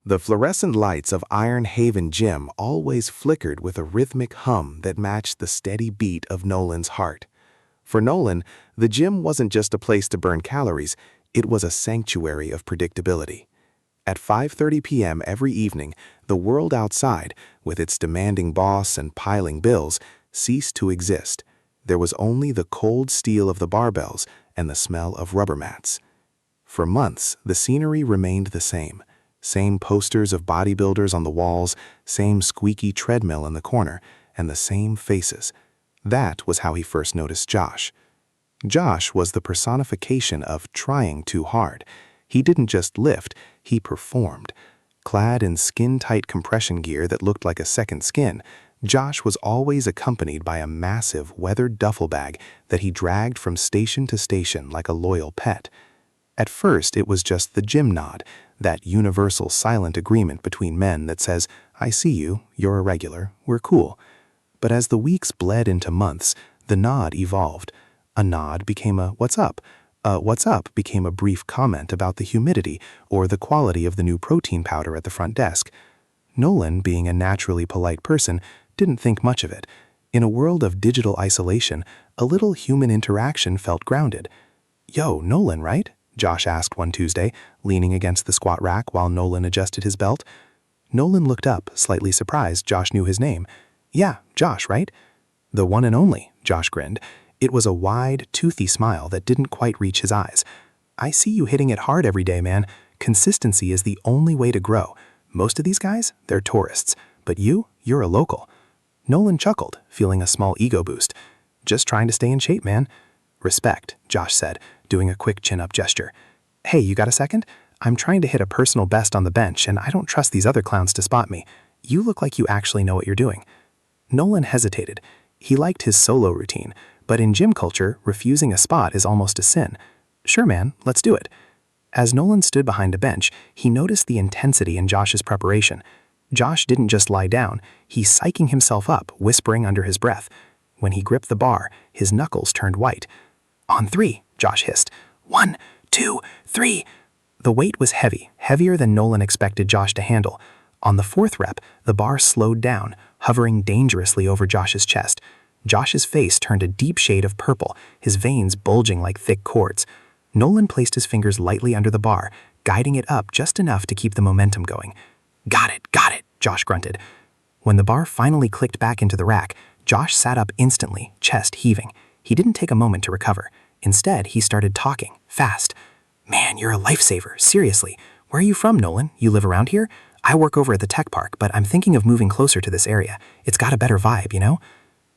The fluorescent lights of Iron Haven Gym always flickered with a rhythmic hum that matched the steady beat of Nolan's heart. For Nolan, the gym wasn't just a place to burn calories, it was a sanctuary of predictability. At 5:30 p.m. every evening, the world outside, with its demanding boss and piling bills, ceased to exist. There was only the cold steel of the barbells and the smell of rubber mats. For months, the scenery remained the same. Same posters of bodybuilders on the walls, same squeaky treadmill in the corner, and the same faces. That was how he first noticed Josh. Josh was the personification of trying too hard. He didn't just lift, he performed. Clad in skin-tight compression gear that looked like a second skin, Josh was always accompanied by a massive, weathered duffel bag that he dragged from station to station like a loyal pet. At first, it was just the gym nod, that universal silent agreement between men that says, "I see you, you're a regular, we're cool." But as the weeks bled into months, the nod evolved. A nod became a "what's up?" A "what's up?" became a brief comment about the humidity or the quality of the new protein powder at the front desk. Nolan, being a naturally polite person, didn't think much of it. In a world of digital isolation, a little human interaction felt grounded. "Yo, Nolan, right?" Josh asked one Tuesday, leaning against the squat rack while Nolan adjusted his belt. Nolan looked up, slightly surprised Josh knew his name. "Yeah, Josh, right?" "The one and only," Josh grinned. It was a wide, toothy smile that didn't quite reach his eyes. "I see you hitting it hard every day, man. Consistency is the only way to grow. Most of these guys, they're tourists. But you're a local." Nolan chuckled, feeling a small ego boost. "Just trying to stay in shape, man." "Respect," Josh said, doing a quick chin-up gesture. "Hey, you got a second? I'm trying to hit a personal best on the bench, and I don't trust these other clowns to spot me. You look like you actually know what you're doing." Nolan hesitated. He liked his solo routine, but in gym culture, refusing a spot is almost a sin. "Sure, man, let's do it." As Nolan stood behind a bench, he noticed the intensity in Josh's preparation. Josh didn't just lie down, he psyching himself up, whispering under his breath. When he gripped the bar, his knuckles turned white. "On 3, Josh hissed. 1, 2, 3. The weight was heavy, heavier than Nolan expected Josh to handle. On the 4th rep, the bar slowed down, hovering dangerously over Josh's chest. Josh's face turned a deep shade of purple, his veins bulging like thick cords. Nolan placed his fingers lightly under the bar, guiding it up just enough to keep the momentum going. Got it, Josh grunted. When the bar finally clicked back into the rack, Josh sat up instantly, chest heaving. He didn't take a moment to recover. Instead, he started talking, fast. "Man, you're a lifesaver, seriously. Where are you from, Nolan? You live around here? I work over at the tech park, but I'm thinking of moving closer to this area. It's got a better vibe, you know?"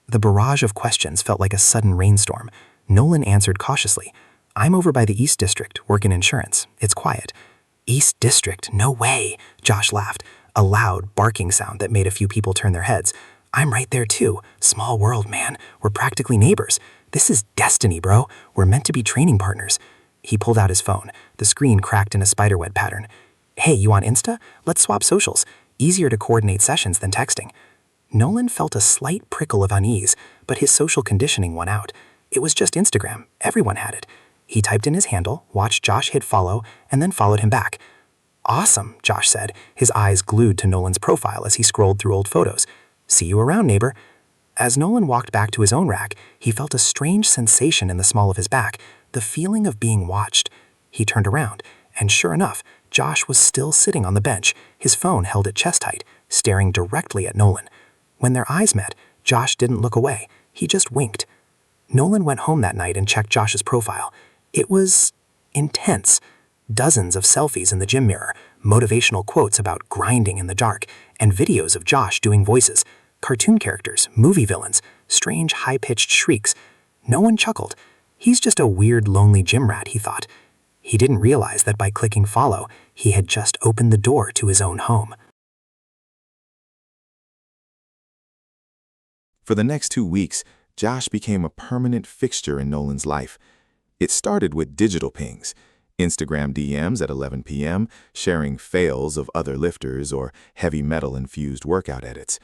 The barrage of questions felt like a sudden rainstorm. Nolan answered cautiously. "I'm over by the East District, work in insurance. It's quiet." "East District? No way," Josh laughed, a loud, barking sound that made a few people turn their heads. "I'm right there too. Small world, man. We're practically neighbors. This is destiny, bro. We're meant to be training partners." He pulled out his phone. The screen cracked in a spiderweb pattern. "Hey, you on Insta? Let's swap socials. Easier to coordinate sessions than texting." Nolan felt a slight prickle of unease, but his social conditioning won out. It was just Instagram. Everyone had it. He typed in his handle, watched Josh hit follow, and then followed him back. "Awesome," Josh said, his eyes glued to Nolan's profile as he scrolled through old photos. "See you around, neighbor." As Nolan walked back to his own rack, he felt a strange sensation in the small of his back, the feeling of being watched. He turned around, and sure enough, Josh was still sitting on the bench, his phone held at chest height, staring directly at Nolan. When their eyes met, Josh didn't look away. He just winked. Nolan went home that night and checked Josh's profile. It was intense. Dozens of selfies in the gym mirror, motivational quotes about grinding in the dark, and videos of Josh doing voices, cartoon characters, movie villains, strange high-pitched shrieks. No one chuckled. He's just a weird, lonely gym rat, he thought. He didn't realize that by clicking follow, he had just opened the door to his own home. For the next 2 weeks, Josh became a permanent fixture in Nolan's life. It started with digital pings, Instagram DMs at 11 p.m., sharing fails of other lifters or heavy metal-infused workout edits.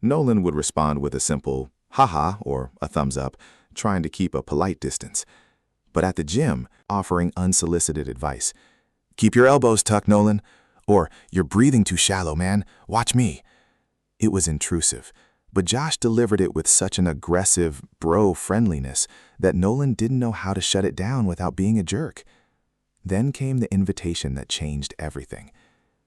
Nolan would respond with a simple haha or a thumbs up, trying to keep a polite distance. But at the gym, offering unsolicited advice. "Keep your elbows tucked, Nolan," Or, "You're breathing too shallow, man. Watch me." It was intrusive, but Josh delivered it with such an aggressive bro-friendliness that Nolan didn't know how to shut it down without being a jerk. Then came the invitation that changed everything.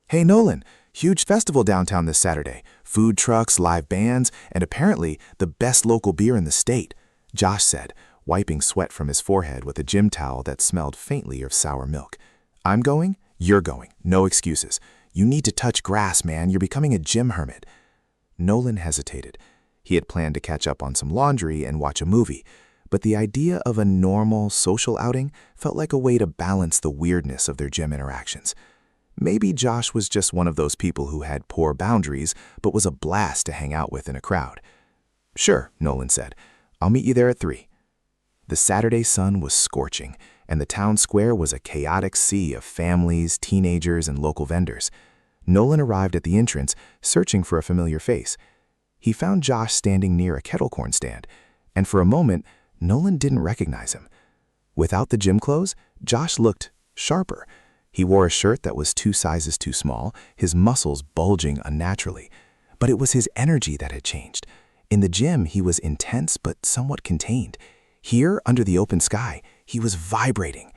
"Hey Nolan, huge festival downtown this Saturday. Food trucks, live bands, and apparently the best local beer in the state," Josh said, wiping sweat from his forehead with a gym towel that smelled faintly of sour milk. "I'm going, you're going. No excuses. You need to touch grass, man. You're becoming a gym hermit." Nolan hesitated. He had planned to catch up on some laundry and watch a movie, but the idea of a normal social outing felt like a way to balance the weirdness of their gym interactions. Maybe Josh was just one of those people who had poor boundaries, but was a blast to hang out with in a crowd. "Sure," Nolan said. "I'll meet you there at 3. The Saturday sun was scorching, and the town square was a chaotic sea of families, teenagers, and local vendors. Nolan arrived at the entrance, searching for a familiar face. He found Josh standing near a kettle corn stand, and for a moment, Nolan didn't recognize him. Without the gym clothes, Josh looked sharper. He wore a shirt that was 2 sizes too small, his muscles bulging unnaturally. But it was his energy that had changed. In the gym, he was intense but somewhat contained. Here, under the open sky, he was vibrating.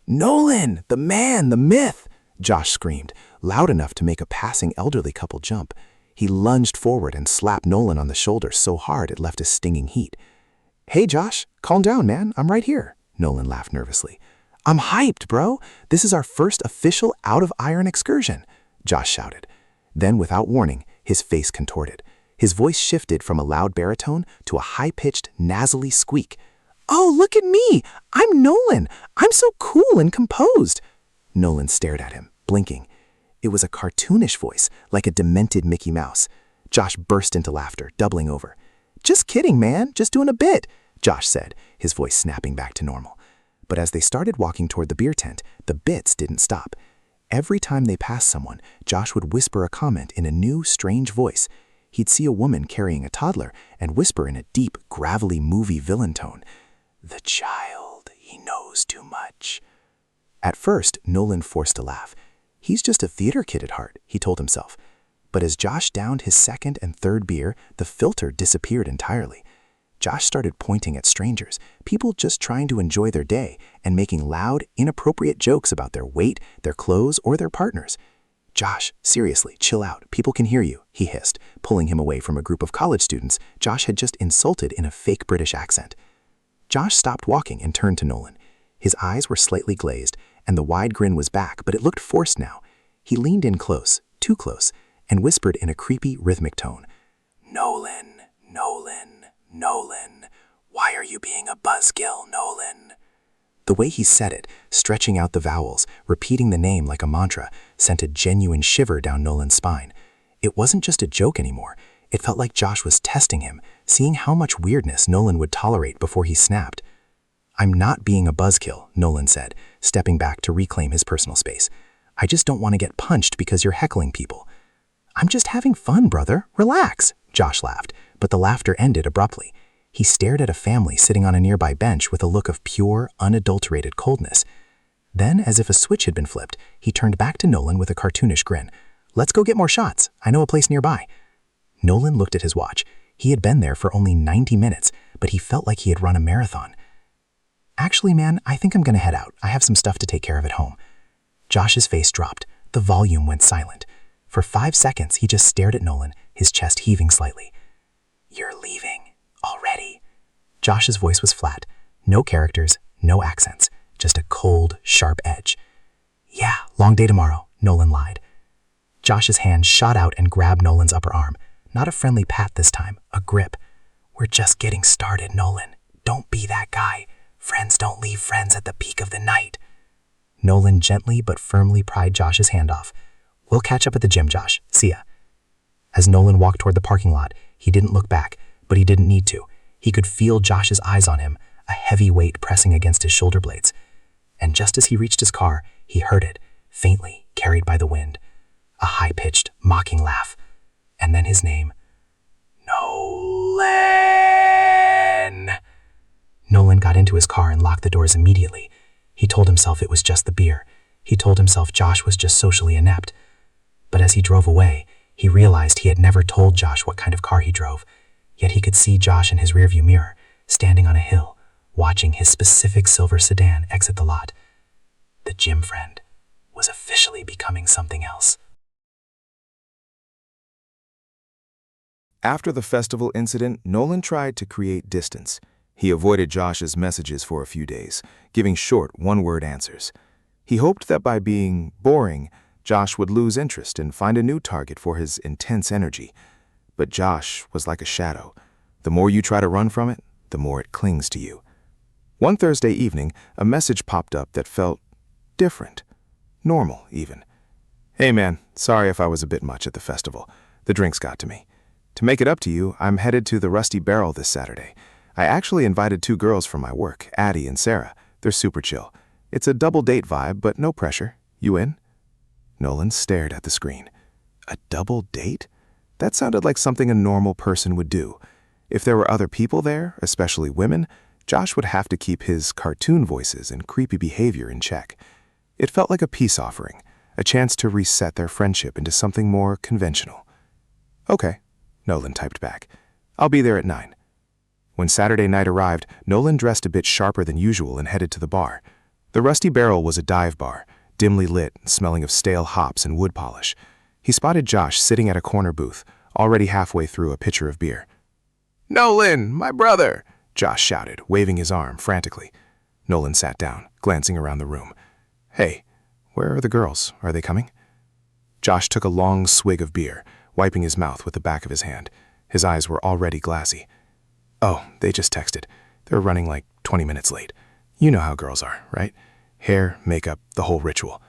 "Nolan, the man, the myth!" Josh screamed, loud enough to make a passing elderly couple jump. He lunged forward and slapped Nolan on the shoulder so hard it left a stinging heat. "Hey Josh, calm down, man. I'm right here," Nolan laughed nervously. "I'm hyped, bro. This is our first official out-of-iron excursion," Josh shouted. Then, without warning, his face contorted. His voice shifted from a loud baritone to a high-pitched, nasally squeak. "Oh, look at me! I'm Nolan! I'm so cool and composed!" Nolan stared at him, blinking. It was a cartoonish voice, like a demented Mickey Mouse. Josh burst into laughter, doubling over. "Just kidding, man. Just doing a bit," Josh said, his voice snapping back to normal. But as they started walking toward the beer tent, the bits didn't stop. Every time they passed someone, Josh would whisper a comment in a new, strange voice. He'd see a woman carrying a toddler and whisper in a deep, gravelly movie villain tone, "The child, he knows too much." At first, Nolan forced a laugh. He's just a theater kid at heart, he told himself. But as Josh downed his second and third beer, the filter disappeared entirely. Josh started pointing at strangers, people just trying to enjoy their day and making loud, inappropriate jokes about their weight, their clothes, or their partners. "Josh, seriously, chill out. People can hear you," he hissed, pulling him away from a group of college students Josh had just insulted in a fake British accent. Josh stopped walking and turned to Nolan. His eyes were slightly glazed, and the wide grin was back, but it looked forced now. He leaned in close, too close, and whispered in a creepy, rhythmic tone, "Nolan, Nolan, Nolan. Why are you being a buzzkill, Nolan?" The way he said it, stretching out the vowels, repeating the name like a mantra, sent a genuine shiver down Nolan's spine. It wasn't just a joke anymore. It felt like Josh was testing him, seeing how much weirdness Nolan would tolerate before he snapped. "I'm not being a buzzkill," Nolan said, stepping back to reclaim his personal space. "I just don't want to get punched because you're heckling people." "I'm just having fun, brother. Relax," Josh laughed, but the laughter ended abruptly. He stared at a family sitting on a nearby bench with a look of pure, unadulterated coldness. Then, as if a switch had been flipped, he turned back to Nolan with a cartoonish grin. "Let's go get more shots. I know a place nearby." Nolan looked at his watch. He had been there for only 90 minutes, but he felt like he had run a marathon. "Actually, man, I think I'm going to head out. I have some stuff to take care of at home." Josh's face dropped. The volume went silent. For 5 seconds, he just stared at Nolan, his chest heaving slightly. "You're leaving already?" Josh's voice was flat. No characters, no accents, just a cold, sharp edge. "Yeah, long day tomorrow," Nolan lied. Josh's hand shot out and grabbed Nolan's upper arm. Not a friendly pat this time, a grip. "We're just getting started, Nolan. Don't be that guy. Friends don't leave friends at the peak of the night." Nolan gently but firmly pried Josh's hand off. "We'll catch up at the gym, Josh. See ya." As Nolan walked toward the parking lot, he didn't look back, but he didn't need to. He could feel Josh's eyes on him, a heavy weight pressing against his shoulder blades. And just as he reached his car, he heard it, faintly, carried by the wind. A high-pitched, mocking laugh. And then his name. "Nolan!" Nolan got into his car and locked the doors immediately. He told himself it was just the beer. He told himself Josh was just socially inept. But as he drove away, he realized he had never told Josh what kind of car he drove. Yet he could see Josh in his rearview mirror, standing on a hill, watching his specific silver sedan exit the lot. The gym friend was officially becoming something else. After the festival incident, Nolan tried to create distance. He avoided Josh's messages for a few days, giving short, one-word answers. He hoped that by being boring, Josh would lose interest and find a new target for his intense energy. But Josh was like a shadow. The more you try to run from it, the more it clings to you. One Thursday evening, a message popped up that felt different. Normal, even. "Hey man, sorry if I was a bit much at the festival. The drinks got to me. To make it up to you, I'm headed to the Rusty Barrel this Saturday. I actually invited 2 girls from my work, Addie and Sarah. They're super chill. It's a double date vibe, but no pressure. You in?" Nolan stared at the screen. A double date? That sounded like something a normal person would do. If there were other people there, especially women, Josh would have to keep his cartoon voices and creepy behavior in check. It felt like a peace offering, a chance to reset their friendship into something more conventional. "Okay," Nolan typed back. "I'll be there at 9. When Saturday night arrived, Nolan dressed a bit sharper than usual and headed to the bar. The Rusty Barrel was a dive bar, dimly lit and smelling of stale hops and wood polish. He spotted Josh sitting at a corner booth, already halfway through a pitcher of beer. "Nolan, my brother!" Josh shouted, waving his arm frantically. Nolan sat down, glancing around the room. "Hey, where are the girls? Are they coming?" Josh took a long swig of beer, wiping his mouth with the back of his hand. His eyes were already glassy. "Oh, they just texted. They're running like 20 minutes late. You know how girls are, right? Hair, makeup, the whole ritual."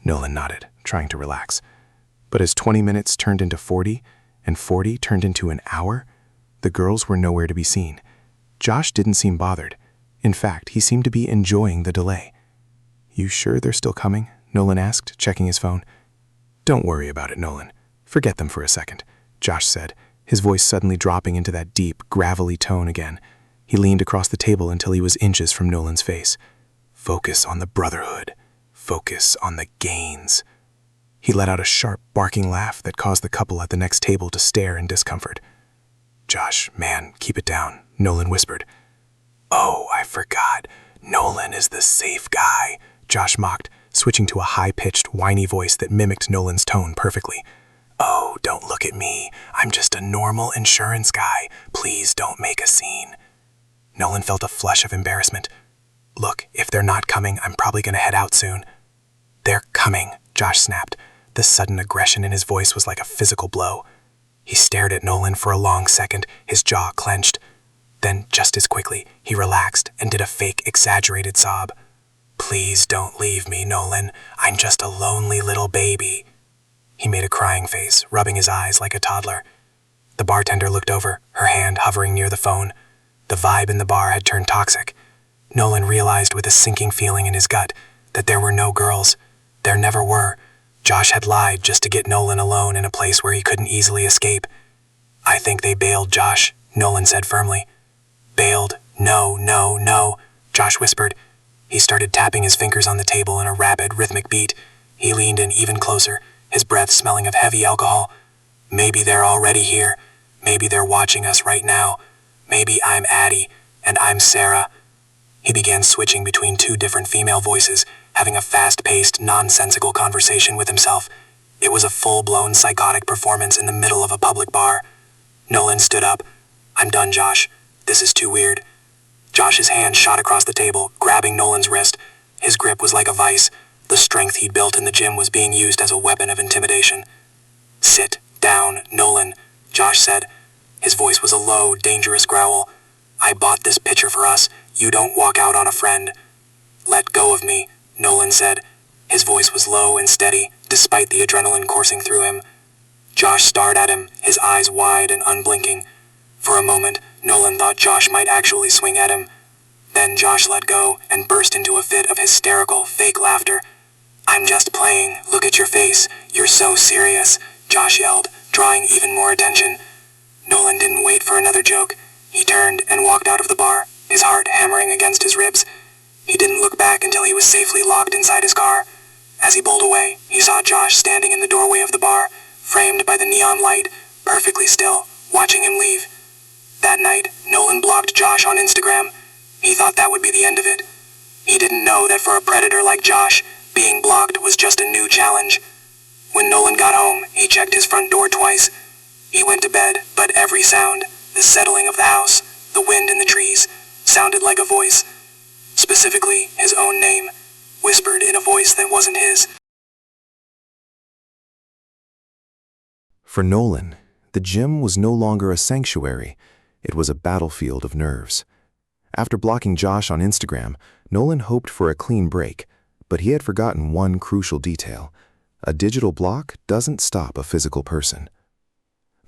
Nolan nodded, trying to relax. But as 20 minutes turned into 40, and 40 turned into an hour, the girls were nowhere to be seen. Josh didn't seem bothered. In fact, he seemed to be enjoying the delay. "You sure they're still coming?" Nolan asked, checking his phone. "Don't worry about it, Nolan. Forget them for a second," Josh said, his voice suddenly dropping into that deep, gravelly tone again. He leaned across the table until he was inches from Nolan's face. "Focus on the brotherhood. Focus on the gains." He let out a sharp, barking laugh that caused the couple at the next table to stare in discomfort. "Josh, man, keep it down," Nolan whispered. "Oh, I forgot. Nolan is the safe guy," Josh mocked, switching to a high-pitched, whiny voice that mimicked Nolan's tone perfectly. "Oh, don't look at me. I'm just a normal insurance guy. Please don't make a scene." Nolan felt a flush of embarrassment. "Look, if they're not coming, I'm probably going to head out soon." "They're coming," Josh snapped. The sudden aggression in his voice was like a physical blow. He stared at Nolan for a long second, his jaw clenched. Then, just as quickly, he relaxed and did a fake, exaggerated sob. "Please don't leave me, Nolan. I'm just a lonely little baby." He made a crying face, rubbing his eyes like a toddler. The bartender looked over, her hand hovering near the phone. The vibe in the bar had turned toxic. Nolan realized with a sinking feeling in his gut that there were no girls. There never were. Josh had lied just to get Nolan alone in a place where he couldn't easily escape. "I think they bailed, Josh," Nolan said firmly. "Bailed? No, no, no," Josh whispered. He started tapping his fingers on the table in a rapid, rhythmic beat. He leaned in even closer, his breath smelling of heavy alcohol. "Maybe they're already here. Maybe they're watching us right now. Maybe I'm Addie, and I'm Sarah." He began switching between 2 different female voices, having a fast-paced, nonsensical conversation with himself. It was a full-blown psychotic performance in the middle of a public bar. Nolan stood up. "I'm done, Josh. This is too weird." Josh's hand shot across the table, grabbing Nolan's wrist. His grip was like a vice. The strength he'd built in the gym was being used as a weapon of intimidation. "Sit down, Nolan," Josh said. His voice was a low, dangerous growl. "I bought this picture for us. You don't walk out on a friend." "Let go of me," Nolan said. His voice was low and steady, despite the adrenaline coursing through him. Josh stared at him, his eyes wide and unblinking. For a moment, Nolan thought Josh might actually swing at him. Then Josh let go and burst into a fit of hysterical, fake laughter. "I'm just playing. Look at your face. You're so serious," Josh yelled, drawing even more attention. Nolan didn't wait for another joke. He turned and walked out of the bar, his heart hammering against his ribs. He didn't look back until he was safely locked inside his car. As he pulled away, he saw Josh standing in the doorway of the bar, framed by the neon light, perfectly still, watching him leave. That night, Nolan blocked Josh on Instagram. He thought that would be the end of it. He didn't know that for a predator like Josh, being blocked was just a new challenge. When Nolan got home, he checked his front door twice. He went to bed, but every sound, the settling of the house, the wind in the trees, sounded like a voice. Specifically, his own name, whispered in a voice that wasn't his. For Nolan, the gym was no longer a sanctuary. It was a battlefield of nerves. After blocking Josh on Instagram, Nolan hoped for a clean break, but he had forgotten one crucial detail. A digital block doesn't stop a physical person.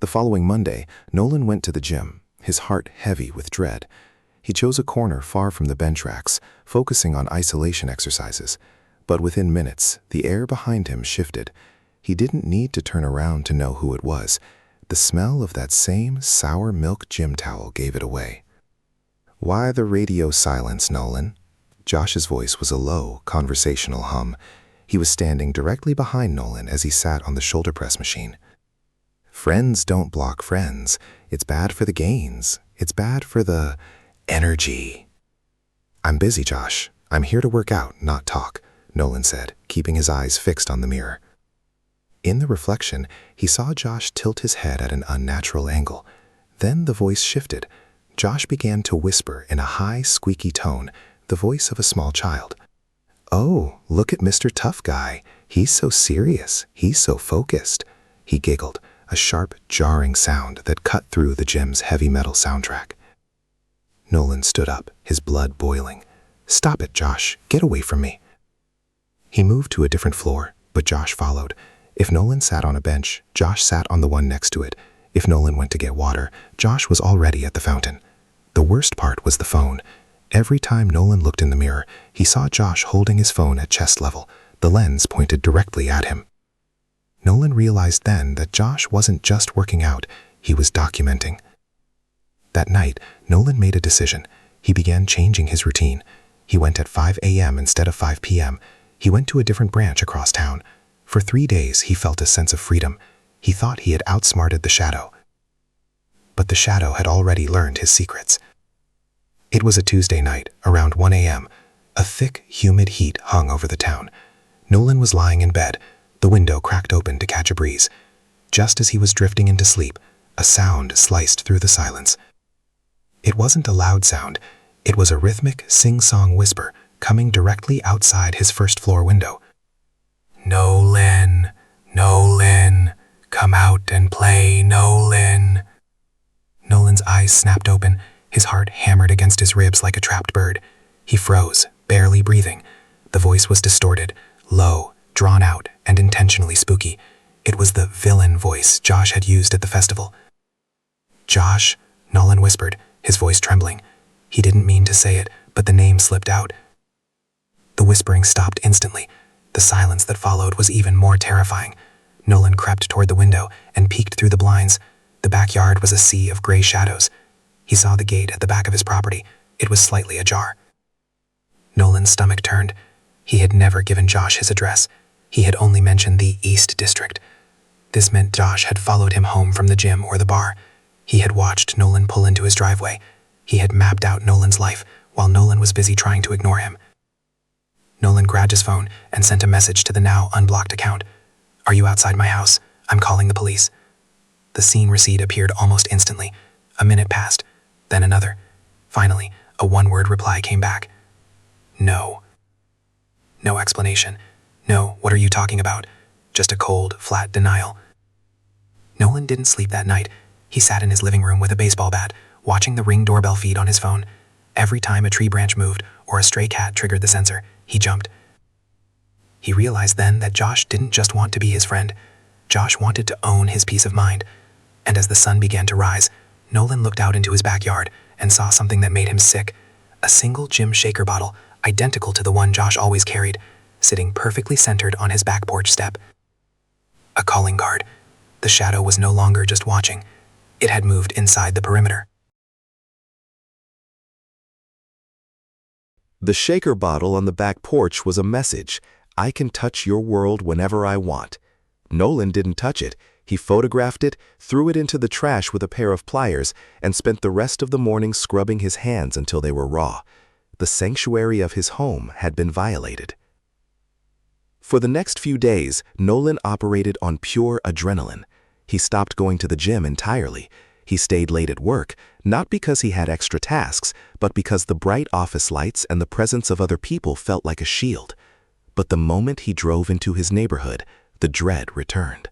The following Monday, Nolan went to the gym, his heart heavy with dread. He chose a corner far from the bench racks, focusing on isolation exercises. But within minutes, the air behind him shifted. He didn't need to turn around to know who it was. The smell of that same sour milk gym towel gave it away. "Why the radio silence, Nolan?" Josh's voice was a low, conversational hum. He was standing directly behind Nolan as he sat on the shoulder press machine. "Friends don't block friends. It's bad for the gains. It's bad for the energy." "I'm busy, Josh. I'm here to work out, not talk," Nolan said, keeping his eyes fixed on the mirror. In the reflection, he saw Josh tilt his head at an unnatural angle. Then the voice shifted. Josh began to whisper in a high, squeaky tone, the voice of a small child. "Oh, look at Mr. Tough Guy. He's so serious. He's so focused." He giggled, a sharp, jarring sound that cut through the gym's heavy metal soundtrack. Nolan stood up, his blood boiling. "Stop it, Josh. Get away from me." He moved to a different floor, but Josh followed. If Nolan sat on a bench, Josh sat on the one next to it. If Nolan went to get water, Josh was already at the fountain. The worst part was the phone. Every time Nolan looked in the mirror, he saw Josh holding his phone at chest level, the lens pointed directly at him. Nolan realized then that Josh wasn't just working out, he was documenting. That night, Nolan made a decision. He began changing his routine. He went at 5 a.m. instead of 5 p.m. He went to a different branch across town. For 3 days, he felt a sense of freedom. He thought he had outsmarted the shadow. But the shadow had already learned his secrets. It was a Tuesday night, around 1 a.m. A thick, humid heat hung over the town. Nolan was lying in bed, the window cracked open to catch a breeze. Just as he was drifting into sleep, a sound sliced through the silence. It wasn't a loud sound. It was a rhythmic, sing-song whisper coming directly outside his first-floor window. "Nolan, Nolan, come out and play, Nolan." Nolan's eyes snapped open, his heart hammered against his ribs like a trapped bird. He froze, barely breathing. The voice was distorted, low, drawn out, and intentionally spooky. It was the villain voice Josh had used at the festival. "Josh," Nolan whispered, his voice trembling. He didn't mean to say it, but the name slipped out. The whispering stopped instantly. The silence that followed was even more terrifying. Nolan crept toward the window and peeked through the blinds. The backyard was a sea of gray shadows. He saw the gate at the back of his property. It was slightly ajar. Nolan's stomach turned. He had never given Josh his address. He had only mentioned the East District. This meant Josh had followed him home from the gym or the bar. He had watched Nolan pull into his driveway. He had mapped out Nolan's life while Nolan was busy trying to ignore him. Nolan grabbed his phone and sent a message to the now unblocked account. "Are you outside my house? I'm calling the police." The scene receipt appeared almost instantly. A minute passed, then another. Finally, a one-word reply came back. "No." No explanation. No, what are you talking about? Just a cold, flat denial. Nolan didn't sleep that night. He sat in his living room with a baseball bat, watching the Ring doorbell feed on his phone. Every time a tree branch moved or a stray cat triggered the sensor, he jumped. He realized then that Josh didn't just want to be his friend. Josh wanted to own his peace of mind. And as the sun began to rise, Nolan looked out into his backyard and saw something that made him sick. A single gym shaker bottle, identical to the one Josh always carried, sitting perfectly centered on his back porch step. A calling card. The shadow was no longer just watching. It had moved inside the perimeter. The shaker bottle on the back porch was a message, "I can touch your world whenever I want." Nolan didn't touch it. He photographed it, threw it into the trash with a pair of pliers, and spent the rest of the morning scrubbing his hands until they were raw. The sanctuary of his home had been violated. For the next few days, Nolan operated on pure adrenaline. He stopped going to the gym entirely. He stayed late at work, not because he had extra tasks, but because the bright office lights and the presence of other people felt like a shield. But the moment he drove into his neighborhood, the dread returned.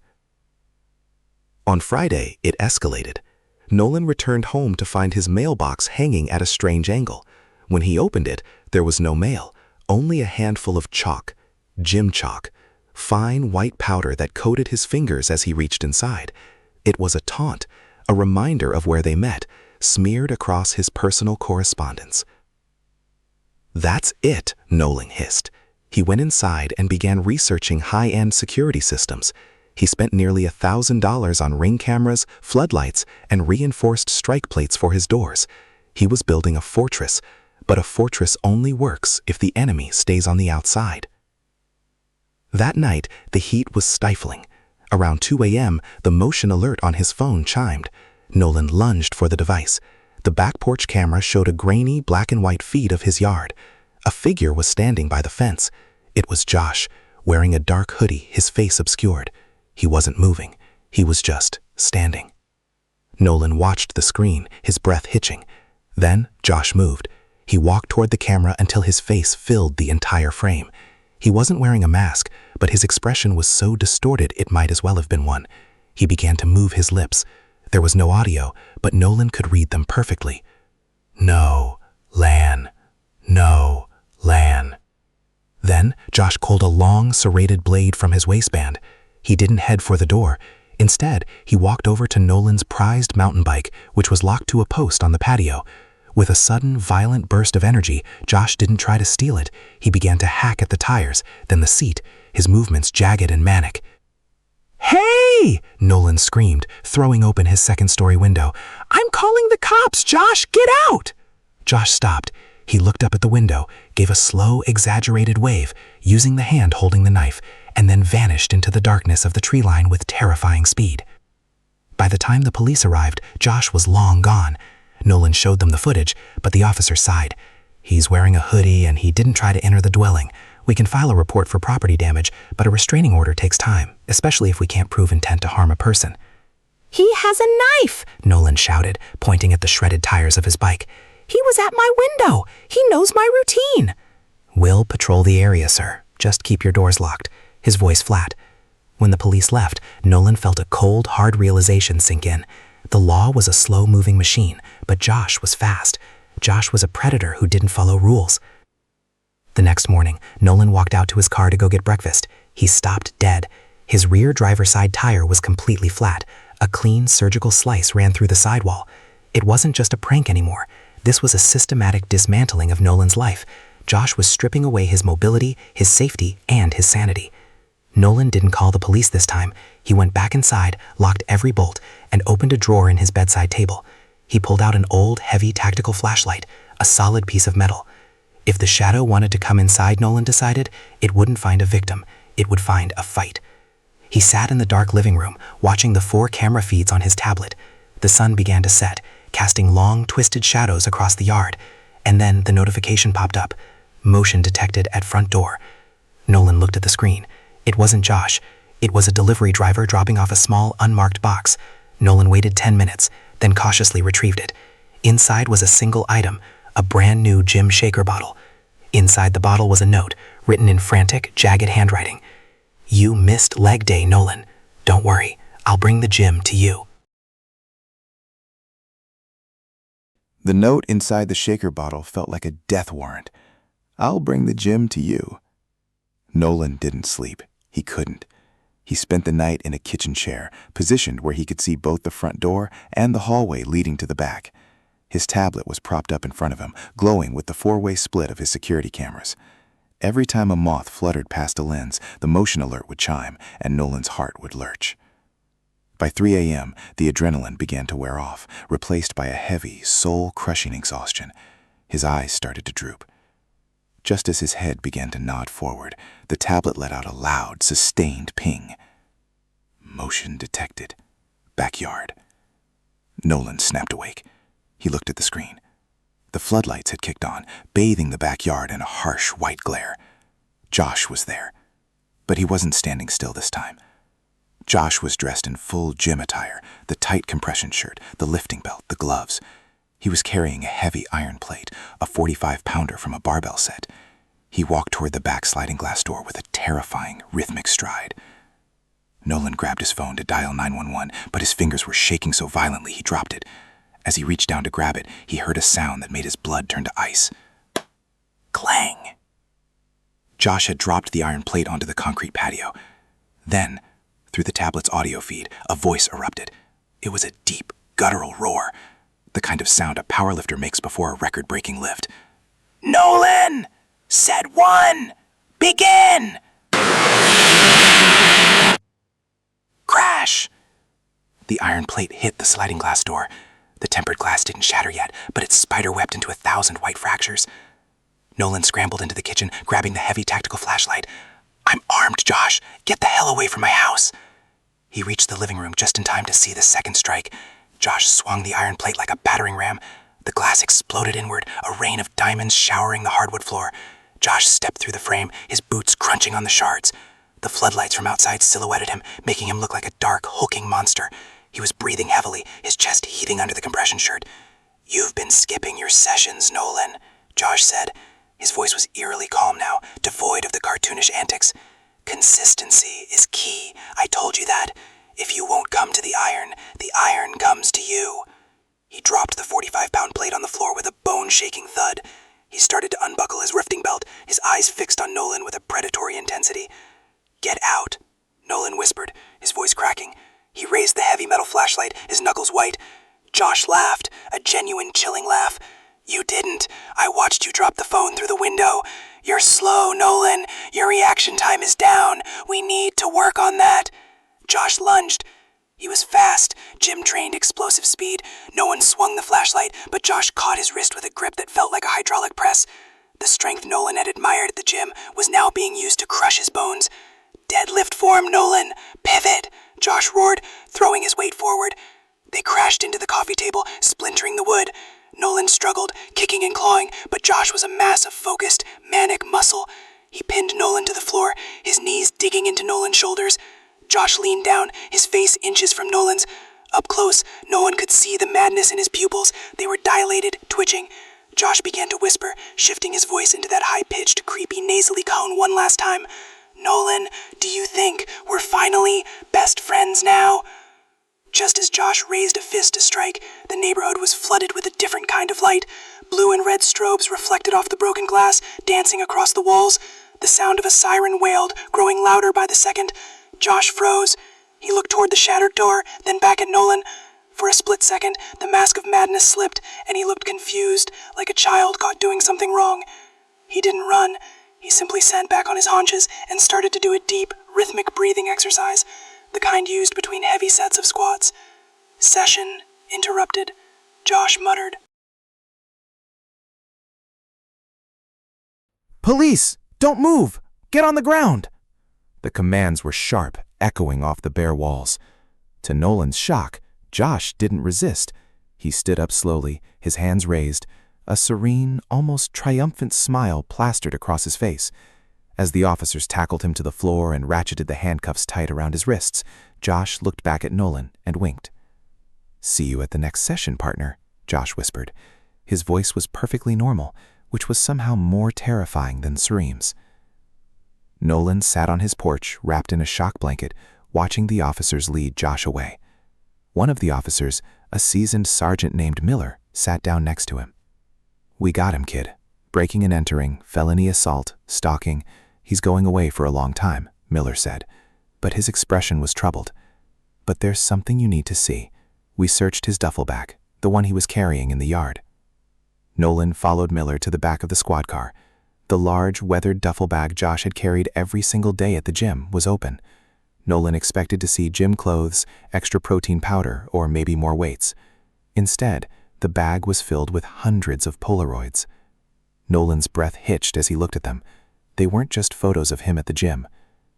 On Friday, it escalated. Nolan returned home to find his mailbox hanging at a strange angle. When he opened it, there was no mail, only a handful of chalk, gym chalk, fine white powder that coated his fingers as he reached inside. It was a taunt, a reminder of where they met, smeared across his personal correspondence. "That's it," Nolan hissed. He went inside and began researching high-end security systems. He spent nearly $1,000 on ring cameras, floodlights, and reinforced strike plates for his doors. He was building a fortress, but a fortress only works if the enemy stays on the outside. That night, the heat was stifling. Around 2 a.m., the motion alert on his phone chimed. Nolan lunged for the device. The back porch camera showed a grainy black and white feed of his yard. A figure was standing by the fence. It was Josh, wearing a dark hoodie, his face obscured. He wasn't moving. He was just standing. Nolan watched the screen, his breath hitching. Then Josh moved. He walked toward the camera until his face filled the entire frame. He wasn't wearing a mask, but his expression was so distorted it might as well have been one. He began to move his lips. There was no audio, but Nolan could read them perfectly. "No, Lan. No, Lan." Then Josh pulled a long, serrated blade from his waistband. He didn't head for the door. Instead, he walked over to Nolan's prized mountain bike, which was locked to a post on the patio. With a sudden, violent burst of energy, Josh didn't try to steal it. He began to hack at the tires, then the seat, his movements jagged and manic. "Hey!" Nolan screamed, throwing open his second-story window. "I'm calling the cops, Josh! Get out!" Josh stopped. He looked up at the window, gave a slow, exaggerated wave, using the hand holding the knife, and then vanished into the darkness of the tree line with terrifying speed. By the time the police arrived, Josh was long gone. Nolan showed them the footage, but the officer sighed. "He's wearing a hoodie and he didn't try to enter the dwelling. We can file a report for property damage, but a restraining order takes time, especially if we can't prove intent to harm a person." "He has a knife!" Nolan shouted, pointing at the shredded tires of his bike. "He was at my window! He knows my routine!" "We'll patrol the area, sir. Just keep your doors locked," his voice flat. When the police left, Nolan felt a cold, hard realization sink in. The law was a slow-moving machine, but Josh was fast. Josh was a predator who didn't follow rules. The next morning, Nolan walked out to his car to go get breakfast. He stopped dead. His rear driver's side tire was completely flat. A clean surgical slice ran through the sidewall. It wasn't just a prank anymore. This was a systematic dismantling of Nolan's life. Josh was stripping away his mobility, his safety, and his sanity. Nolan didn't call the police this time. He went back inside, locked every bolt, and opened a drawer in his bedside table. He pulled out an old, heavy tactical flashlight, a solid piece of metal. If the shadow wanted to come inside, Nolan decided, it wouldn't find a victim. It would find a fight. He sat in the dark living room, watching the 4 camera feeds on his tablet. The sun began to set, casting long, twisted shadows across the yard. And then the notification popped up. Motion detected at front door. Nolan looked at the screen. It wasn't Josh. It was a delivery driver dropping off a small, unmarked box. Nolan waited 10 minutes, then cautiously retrieved it. Inside was a single item, a brand new gym shaker bottle. Inside the bottle was a note, written in frantic, jagged handwriting. "You missed leg day, Nolan. Don't worry, I'll bring the gym to you." The note inside the shaker bottle felt like a death warrant. "I'll bring the gym to you." Nolan didn't sleep. He couldn't. He spent the night in a kitchen chair, positioned where he could see both the front door and the hallway leading to the back. His tablet was propped up in front of him, glowing with the 4-way split of his security cameras. Every time a moth fluttered past a lens, the motion alert would chime, and Nolan's heart would lurch. By 3 a.m., the adrenaline began to wear off, replaced by a heavy, soul-crushing exhaustion. His eyes started to droop. Just as his head began to nod forward, the tablet let out a loud, sustained ping. Motion detected. Backyard. Nolan snapped awake. He looked at the screen. The floodlights had kicked on, bathing the backyard in a harsh white glare. Josh was there, but he wasn't standing still this time. Josh was dressed in full gym attire, the tight compression shirt, the lifting belt, the gloves. He was carrying a heavy iron plate, a 45-pounder from a barbell set. He walked toward the back sliding glass door with a terrifying, rhythmic stride. Nolan grabbed his phone to dial 911, but his fingers were shaking so violently he dropped it. As he reached down to grab it, he heard a sound that made his blood turn to ice. Clang! Josh had dropped the iron plate onto the concrete patio. Then, through the tablet's audio feed, a voice erupted. It was a deep, guttural roar, the kind of sound a powerlifter makes before a record-breaking lift. Nolan! Set 1! Begin! Crash! The iron plate hit the sliding glass door. The tempered glass didn't shatter yet, but it spiderwebbed into 1,000 white fractures. Nolan scrambled into the kitchen, grabbing the heavy tactical flashlight. I'm armed, Josh. Get the hell away from my house. He reached the living room just in time to see the second strike. Josh swung the iron plate like a battering ram. The glass exploded inward, a rain of diamonds showering the hardwood floor. Josh stepped through the frame, his boots crunching on the shards. The floodlights from outside silhouetted him, making him look like a dark, hulking monster. He was breathing heavily, his chest heaving under the compression shirt. You've been skipping your sessions, Nolan, Josh said. His voice was eerily calm now, devoid of the cartoonish antics. Consistency is key. I told you that. If you won't come to the iron comes to you. He dropped the 45-pound plate on the floor with a bone-shaking thud. He started to unbuckle his lifting belt, his eyes fixed on Nolan with a predatory intensity. Get out, Nolan whispered, his voice cracking. He raised the heavy metal flashlight, his knuckles white. Josh laughed, a genuine chilling laugh. You didn't. I watched you drop the phone through the window. You're slow, Nolan. Your reaction time is down. We need to work on that. Josh lunged. He was fast, gym-trained explosive speed. No one swung the flashlight, but Josh caught his wrist with a grip that felt like a hydraulic press. The strength Nolan had admired at the gym was now being used to crush his bones. Deadlift form, Nolan. Pivot, Josh roared, throwing his weight forward. They crashed into the coffee table, splintering the wood. Nolan struggled, kicking and clawing, but Josh was a mass of focused, manic muscle. He pinned Nolan to the floor, his knees digging into Nolan's shoulders. Josh leaned down, his face inches from Nolan's. Up close, no one could see the madness in his pupils. They were dilated, twitching. Josh began to whisper, shifting his voice into that high-pitched, creepy, nasally cone one last time. Nolan, do you think we're finally best friends now? Just as Josh raised a fist to strike, the neighborhood was flooded with a different kind of light. Blue and red strobes reflected off the broken glass, dancing across the walls. The sound of a siren wailed, growing louder by the second. Josh froze. He looked toward the shattered door, then back at Nolan. For a split second, the mask of madness slipped, and he looked confused, like a child caught doing something wrong. He didn't run. He simply sat back on his haunches and started to do a deep, rhythmic breathing exercise, the kind used between heavy sets of squats. Session interrupted. Josh muttered. Police! Don't move! Get on the ground! The commands were sharp, echoing off the bare walls. To Nolan's shock, Josh didn't resist. He stood up slowly, his hands raised, a serene, almost triumphant smile plastered across his face. As the officers tackled him to the floor and ratcheted the handcuffs tight around his wrists, Josh looked back at Nolan and winked. See you at the next session, partner, Josh whispered. His voice was perfectly normal, which was somehow more terrifying than Sareem's. Nolan sat on his porch, wrapped in a shock blanket, watching the officers lead Josh away. One of the officers, a seasoned sergeant named Miller, sat down next to him. We got him, kid. Breaking and entering, felony assault, stalking. He's going away for a long time, Miller said, but his expression was troubled. But there's something you need to see. We searched his duffel bag, the one he was carrying in the yard. Nolan followed Miller to the back of the squad car. The large, weathered duffel bag Josh had carried every single day at the gym was open. Nolan expected to see gym clothes, extra protein powder, or maybe more weights. Instead, the bag was filled with hundreds of Polaroids. Nolan's breath hitched as he looked at them. They weren't just photos of him at the gym.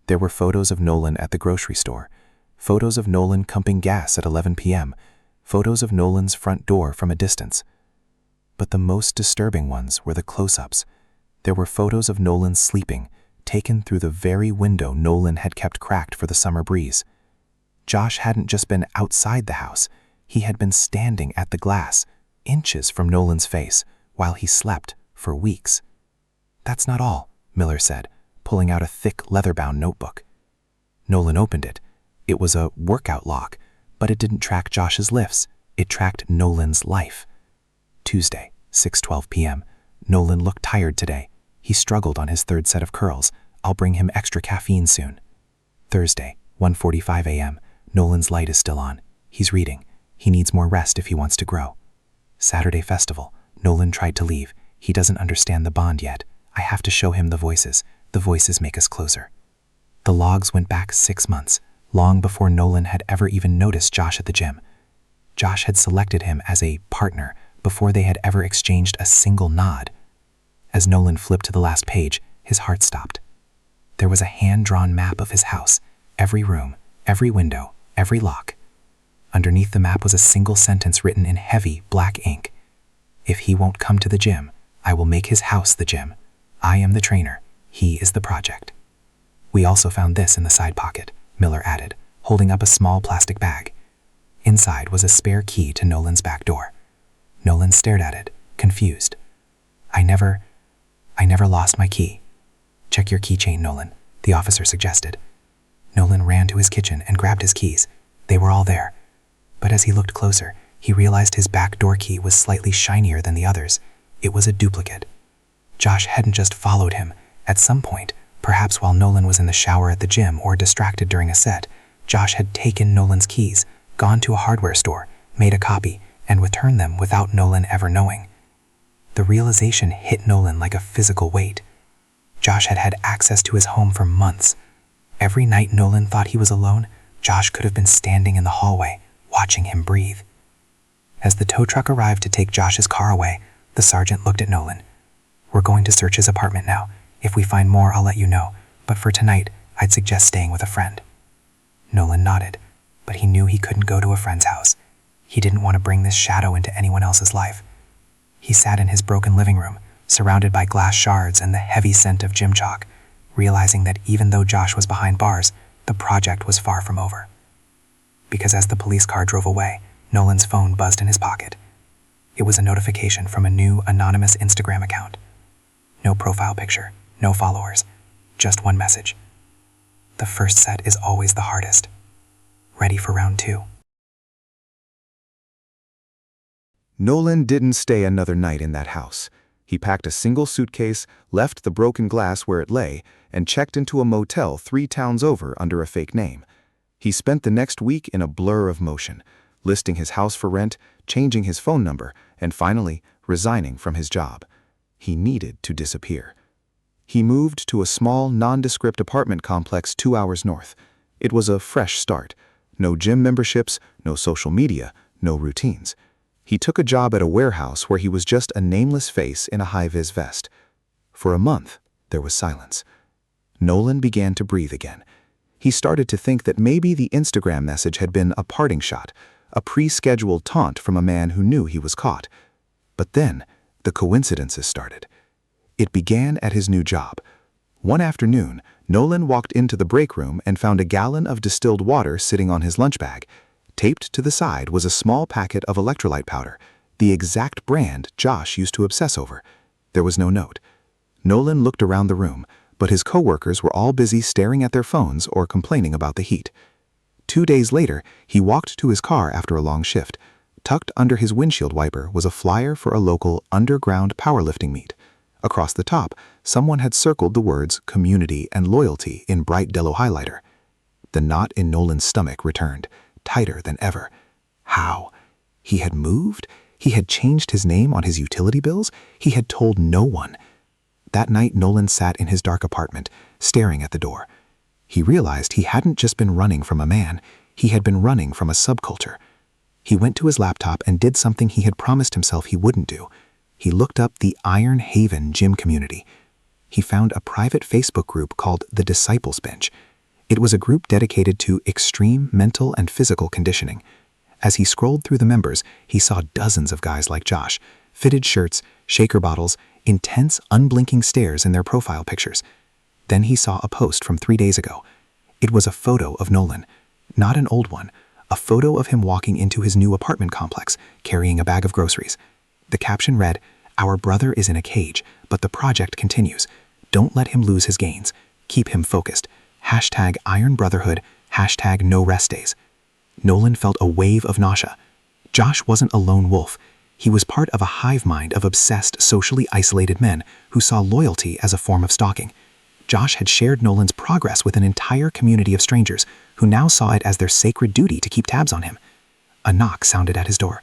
There were photos of Nolan at the grocery store, photos of Nolan pumping gas at 11 p.m., photos of Nolan's front door from a distance. But the most disturbing ones were the close-ups. There were photos of Nolan sleeping, taken through the very window Nolan had kept cracked for the summer breeze. Josh hadn't just been outside the house, he had been standing at the glass, inches from Nolan's face, while he slept for weeks. "That's not all," Miller said, pulling out a thick leather-bound notebook. Nolan opened it. It was a workout log, but it didn't track Josh's lifts. It tracked Nolan's life. Tuesday, 6:12 p.m. Nolan looked tired today. He struggled on his third set of curls. "I'll bring him extra caffeine soon." Thursday, 1:45 a.m. Nolan's light is still on. He's reading. He needs more rest if he wants to grow. Saturday festival. Nolan tried to leave. He doesn't understand the bond yet. I have to show him the voices. The voices make us closer. The logs went back 6 months, long before Nolan had ever even noticed Josh at the gym. Josh had selected him as a partner before they had ever exchanged a single nod. As Nolan flipped to the last page, his heart stopped. There was a hand-drawn map of his house, every room, every window, every lock. Underneath the map was a single sentence written in heavy black ink. "If he won't come to the gym, I will make his house the gym. I am the trainer. He is the project." "We also found this in the side pocket," Miller added, holding up a small plastic bag. Inside was a spare key to Nolan's back door. Nolan stared at it, confused. I never lost my key." "Check your keychain, Nolan," the officer suggested. Nolan ran to his kitchen and grabbed his keys. They were all there. But as he looked closer, he realized his back door key was slightly shinier than the others. It was a duplicate. Josh hadn't just followed him. At some point, perhaps while Nolan was in the shower at the gym or distracted during a set, Josh had taken Nolan's keys, gone to a hardware store, made a copy, and returned them without Nolan ever knowing. The realization hit Nolan like a physical weight. Josh had had access to his home for months. Every night Nolan thought he was alone, Josh could have been standing in the hallway, watching him breathe. As the tow truck arrived to take Josh's car away, the sergeant looked at Nolan. "We're going to search his apartment now. If we find more, I'll let you know. But for tonight, I'd suggest staying with a friend." Nolan nodded, but he knew he couldn't go to a friend's house. He didn't want to bring this shadow into anyone else's life. He sat in his broken living room, surrounded by glass shards and the heavy scent of gym chalk, realizing that even though Josh was behind bars, the project was far from over. Because as the police car drove away, Nolan's phone buzzed in his pocket. It was a notification from a new anonymous Instagram account. No profile picture, no followers, just one message. "The first set is always the hardest. Ready for round 2. Nolan didn't stay another night in that house. He packed a single suitcase, left the broken glass where it lay, and checked into a motel 3 towns over under a fake name. He spent the next week in a blur of motion, listing his house for rent, changing his phone number, and finally resigning from his job. He needed to disappear. He moved to a small, nondescript apartment complex 2 hours north. It was a fresh start. No gym memberships, no social media, no routines. He took a job at a warehouse where he was just a nameless face in a high-vis vest. For a month, there was silence. Nolan began to breathe again. He started to think that maybe the Instagram message had been a parting shot, a pre-scheduled taunt from a man who knew he was caught. But then, the coincidences started. It began at his new job. One afternoon, Nolan walked into the break room and found a gallon of distilled water sitting on his lunch bag. Taped to the side was a small packet of electrolyte powder, the exact brand Josh used to obsess over. There was no note. Nolan looked around the room, but his coworkers were all busy staring at their phones or complaining about the heat. 2 days later, he walked to his car after a long shift. Tucked under his windshield wiper was a flyer for a local underground powerlifting meet. Across the top, someone had circled the words community and loyalty in bright yellow highlighter. The knot in Nolan's stomach returned, tighter than ever. How? He had moved? He had changed his name on his utility bills? He had told no one. That night, Nolan sat in his dark apartment, staring at the door. He realized he hadn't just been running from a man, he had been running from a subculture. He went to his laptop and did something he had promised himself he wouldn't do. He looked up the Iron Haven gym community. He found a private Facebook group called the Disciples Bench. It was a group dedicated to extreme mental and physical conditioning. As he scrolled through the members, he saw dozens of guys like Josh, fitted shirts, shaker bottles, intense, unblinking stares in their profile pictures. Then he saw a post from 3 days ago. It was a photo of Nolan, not an old one, a photo of him walking into his new apartment complex, carrying a bag of groceries. The caption read, "Our brother is in a cage, but the project continues. Don't let him lose his gains. Keep him focused. Hashtag Iron Brotherhood, hashtag no rest days." Nolan felt a wave of nausea. Josh wasn't a lone wolf. He was part of a hive mind of obsessed, socially isolated men who saw loyalty as a form of stalking. Josh had shared Nolan's progress with an entire community of strangers who now saw it as their sacred duty to keep tabs on him. A knock sounded at his door.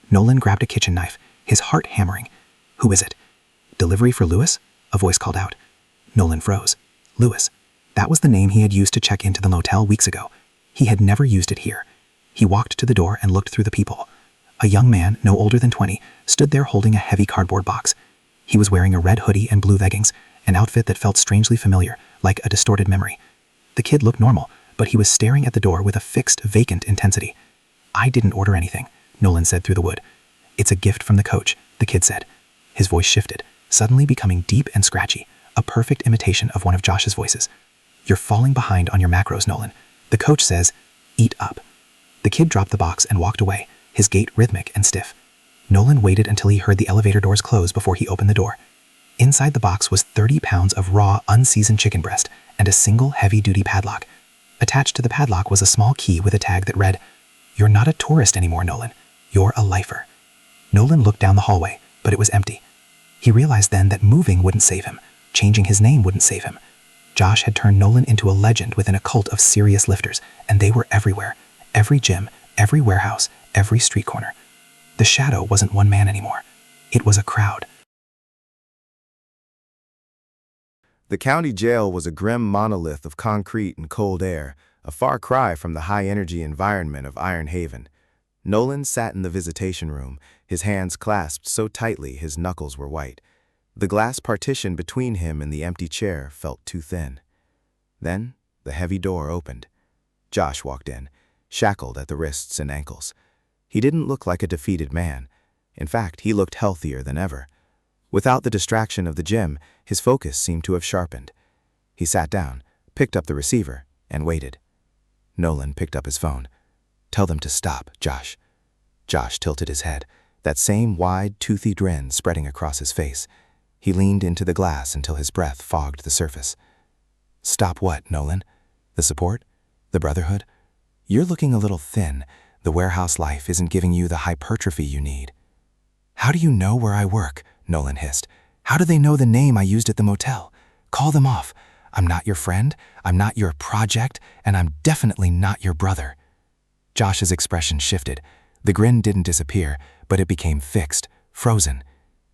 Nolan grabbed a kitchen knife, his heart hammering. "Who is it?" "Delivery for Lewis?" a voice called out. Nolan froze. Lewis. That was the name he had used to check into the motel weeks ago. He had never used it here. He walked to the door and looked through the peephole. A young man, no older than 20, stood there holding a heavy cardboard box. He was wearing a red hoodie and blue leggings, an outfit that felt strangely familiar, like a distorted memory. The kid looked normal, but he was staring at the door with a fixed, vacant intensity. "I didn't order anything," Nolan said through the wood. "It's a gift from the coach," the kid said. His voice shifted, suddenly becoming deep and scratchy, a perfect imitation of one of Josh's voices. "You're falling behind on your macros, Nolan. The coach says, eat up." The kid dropped the box and walked away, his gait rhythmic and stiff. Nolan waited until he heard the elevator doors close before he opened the door. Inside the box was 30 pounds of raw, unseasoned chicken breast and a single heavy-duty padlock. Attached to the padlock was a small key with a tag that read, "You're not a tourist anymore, Nolan. You're a lifer." Nolan looked down the hallway, but it was empty. He realized then that moving wouldn't save him. Changing his name wouldn't save him. Josh had turned Nolan into a legend within a cult of serious lifters, and they were everywhere. Every gym, every warehouse, every street corner. The shadow wasn't one man anymore. It was a crowd. The county jail was a grim monolith of concrete and cold air, a far cry from the high-energy environment of Iron Haven. Nolan sat in the visitation room, his hands clasped so tightly his knuckles were white. The glass partition between him and the empty chair felt too thin. Then, the heavy door opened. Josh walked in, shackled at the wrists and ankles. He didn't look like a defeated man. In fact, he looked healthier than ever. Without the distraction of the gym, his focus seemed to have sharpened. He sat down, picked up the receiver, and waited. Nolan picked up his phone. "Tell them to stop, Josh." Josh tilted his head, that same wide, toothy grin spreading across his face. He leaned into the glass until his breath fogged the surface. "Stop what, Nolan? The support? The brotherhood? You're looking a little thin. The warehouse life isn't giving you the hypertrophy you need." "How do you know where I work?" Nolan hissed. "How do they know the name I used at the motel? Call them off. I'm not your friend, I'm not your project, and I'm definitely not your brother." Josh's expression shifted. The grin didn't disappear, but it became fixed, frozen.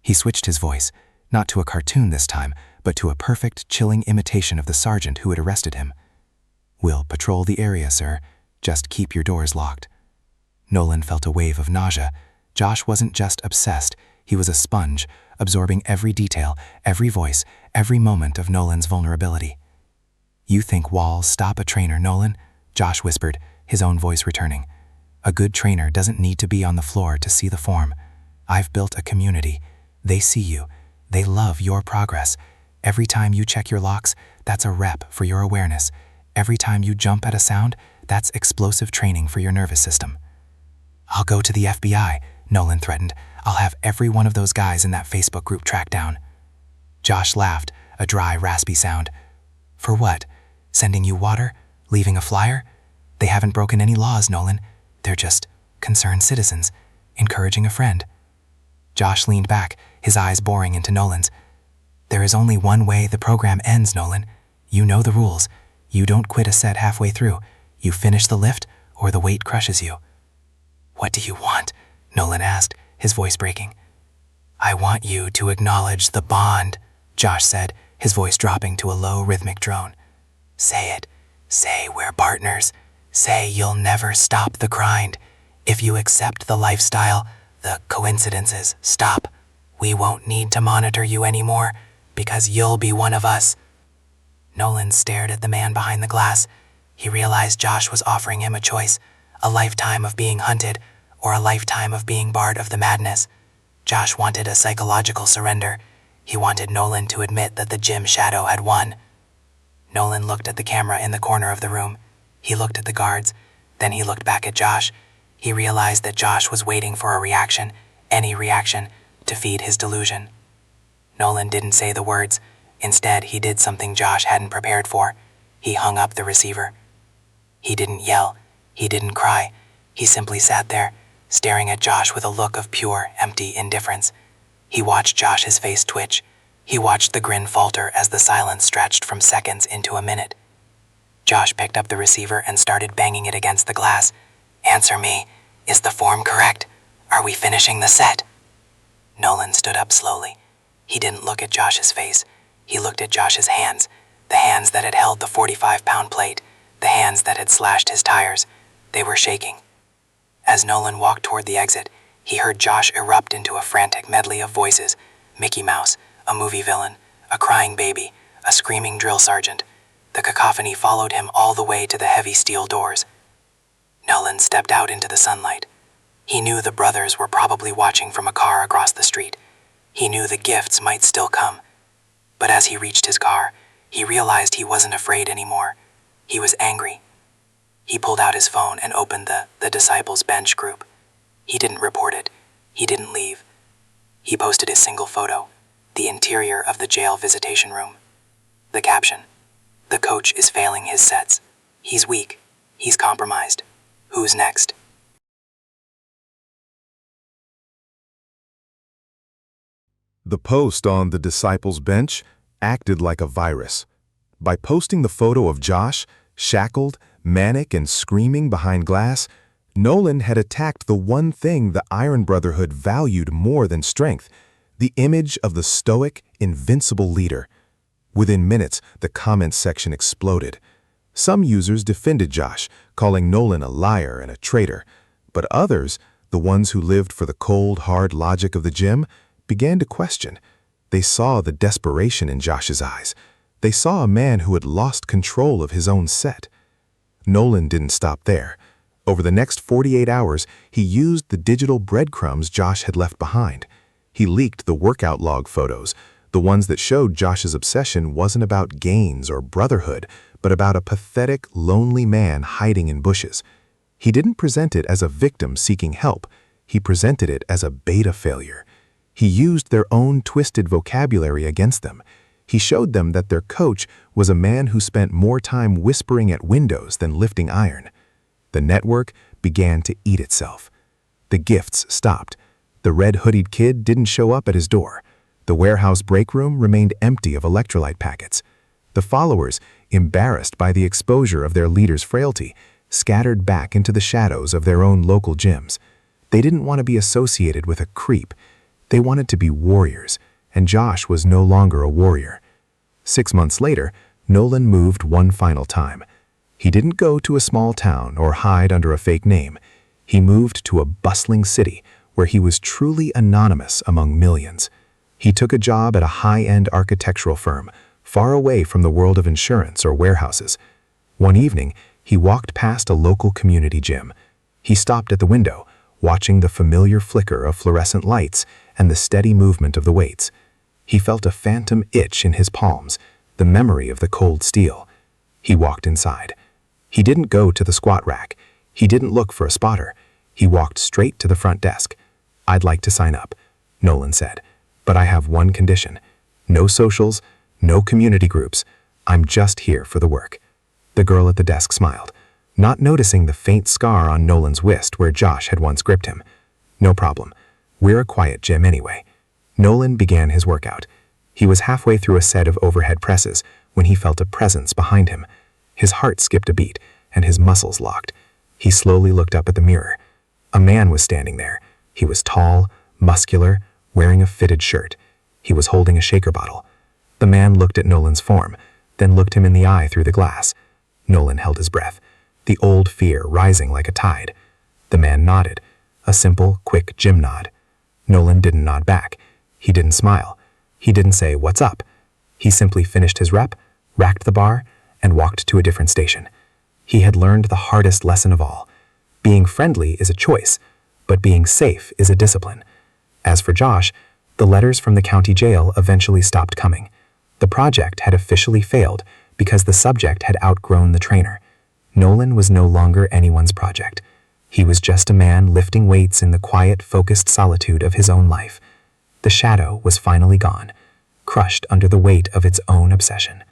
He switched his voice, not to a cartoon this time, but to a perfect, chilling imitation of the sergeant who had arrested him. "We'll patrol the area, sir. Just keep your doors locked." Nolan felt a wave of nausea. Josh wasn't just obsessed, he was a sponge, absorbing every detail, every voice, every moment of Nolan's vulnerability. "You think walls stop a trainer, Nolan?" Josh whispered, his own voice returning. "A good trainer doesn't need to be on the floor to see the form. I've built a community. They see you. They love your progress. Every time you check your locks, that's a rep for your awareness. Every time you jump at a sound, that's explosive training for your nervous system." "I'll go to the FBI," Nolan threatened. "I'll have every one of those guys in that Facebook group tracked down." Josh laughed, a dry, raspy sound. "For what? Sending you water? Leaving a flyer? They haven't broken any laws, Nolan. They're just concerned citizens, encouraging a friend." Josh leaned back, his eyes boring into Nolan's. "There is only one way the program ends, Nolan. You know the rules. You don't quit a set halfway through. You finish the lift, or the weight crushes you." "What do you want?" Nolan asked, his voice breaking. "I want you to acknowledge the bond," Josh said, his voice dropping to a low, rhythmic drone. "Say it. Say we're partners. Say you'll never stop the grind. If you accept the lifestyle, the coincidences stop. We won't need to monitor you anymore because you'll be one of us." Nolan stared at the man behind the glass. He realized Josh was offering him a choice, a lifetime of being hunted or a lifetime of being barred of the madness. Josh wanted a psychological surrender. He wanted Nolan to admit that the gym shadow had won. Nolan looked at the camera in the corner of the room. He looked at the guards. Then he looked back at Josh. He realized that Josh was waiting for a reaction, any reaction, to feed his delusion. Nolan didn't say the words. Instead, he did something Josh hadn't prepared for. He hung up the receiver. He didn't yell. He didn't cry. He simply sat there, staring at Josh with a look of pure, empty indifference. He watched Josh's face twitch. He watched the grin falter as the silence stretched from seconds into a minute. Josh picked up the receiver and started banging it against the glass. "Answer me. Is the form correct? Are we finishing the set?" Nolan stood up slowly. He didn't look at Josh's face. He looked at Josh's hands, the hands that had held the 45-pound plate, the hands that had slashed his tires. They were shaking. As Nolan walked toward the exit, he heard Josh erupt into a frantic medley of voices: Mickey Mouse, a movie villain, a crying baby, a screaming drill sergeant. The cacophony followed him all the way to the heavy steel doors. Nolan stepped out into the sunlight. He knew the brothers were probably watching from a car across the street. He knew the gifts might still come. But as he reached his car, he realized he wasn't afraid anymore. He was angry. He pulled out his phone and opened the Disciples Bench group. He didn't report it. He didn't leave. He posted his single photo, the interior of the jail visitation room. The caption: "The coach is failing his sets. He's weak. He's compromised. Who's next?" The post on the Disciples Bench acted like a virus. By posting the photo of Josh, shackled, manic, and screaming behind glass, Nolan had attacked the one thing the Iron Brotherhood valued more than strength: the image of the stoic, invincible leader. Within minutes, the comments section exploded. Some users defended Josh, calling Nolan a liar and a traitor. But others, the ones who lived for the cold, hard logic of the gym, began to question. They saw the desperation in Josh's eyes. They saw a man who had lost control of his own set. Nolan didn't stop there. Over the next 48 hours, he used the digital breadcrumbs Josh had left behind. He leaked the workout log photos, the ones that showed Josh's obsession wasn't about gains or brotherhood, but about a pathetic, lonely man hiding in bushes. He didn't present it as a victim seeking help. He presented it as a beta failure. He used their own twisted vocabulary against them. He showed them that their coach was a man who spent more time whispering at windows than lifting iron. The network began to eat itself. The gifts stopped. The red-hoodied kid didn't show up at his door. The warehouse break room remained empty of electrolyte packets. The followers, embarrassed by the exposure of their leader's frailty, scattered back into the shadows of their own local gyms. They didn't want to be associated with a creep. They wanted to be warriors, and Josh was no longer a warrior. 6 months later, Nolan moved one final time. He didn't go to a small town or hide under a fake name. He moved to a bustling city where he was truly anonymous among millions. He took a job at a high-end architectural firm, far away from the world of insurance or warehouses. One evening, he walked past a local community gym. He stopped at the window, watching the familiar flicker of fluorescent lights and the steady movement of the weights. He felt a phantom itch in his palms, the memory of the cold steel. He walked inside. He didn't go to the squat rack. He didn't look for a spotter. He walked straight to the front desk. "I'd like to sign up," Nolan said, "but I have one condition. No socials, no community groups. I'm just here for the work." The girl at the desk smiled, not noticing the faint scar on Nolan's wrist where Josh had once gripped him. "No problem. We're a quiet gym anyway." Nolan began his workout. He was halfway through a set of overhead presses when he felt a presence behind him. His heart skipped a beat, and his muscles locked. He slowly looked up at the mirror. A man was standing there. He was tall, muscular, wearing a fitted shirt. He was holding a shaker bottle. The man looked at Nolan's form, then looked him in the eye through the glass. Nolan held his breath, the old fear rising like a tide. The man nodded, a simple, quick gym nod. Nolan didn't nod back. He didn't smile. He didn't say, "What's up?" He simply finished his rep, racked the bar, and walked to a different station. He had learned the hardest lesson of all. Being friendly is a choice, but being safe is a discipline. As for Josh, the letters from the county jail eventually stopped coming. The project had officially failed because the subject had outgrown the trainer. Nolan was no longer anyone's project. He was just a man lifting weights in the quiet, focused solitude of his own life. The shadow was finally gone, crushed under the weight of its own obsession.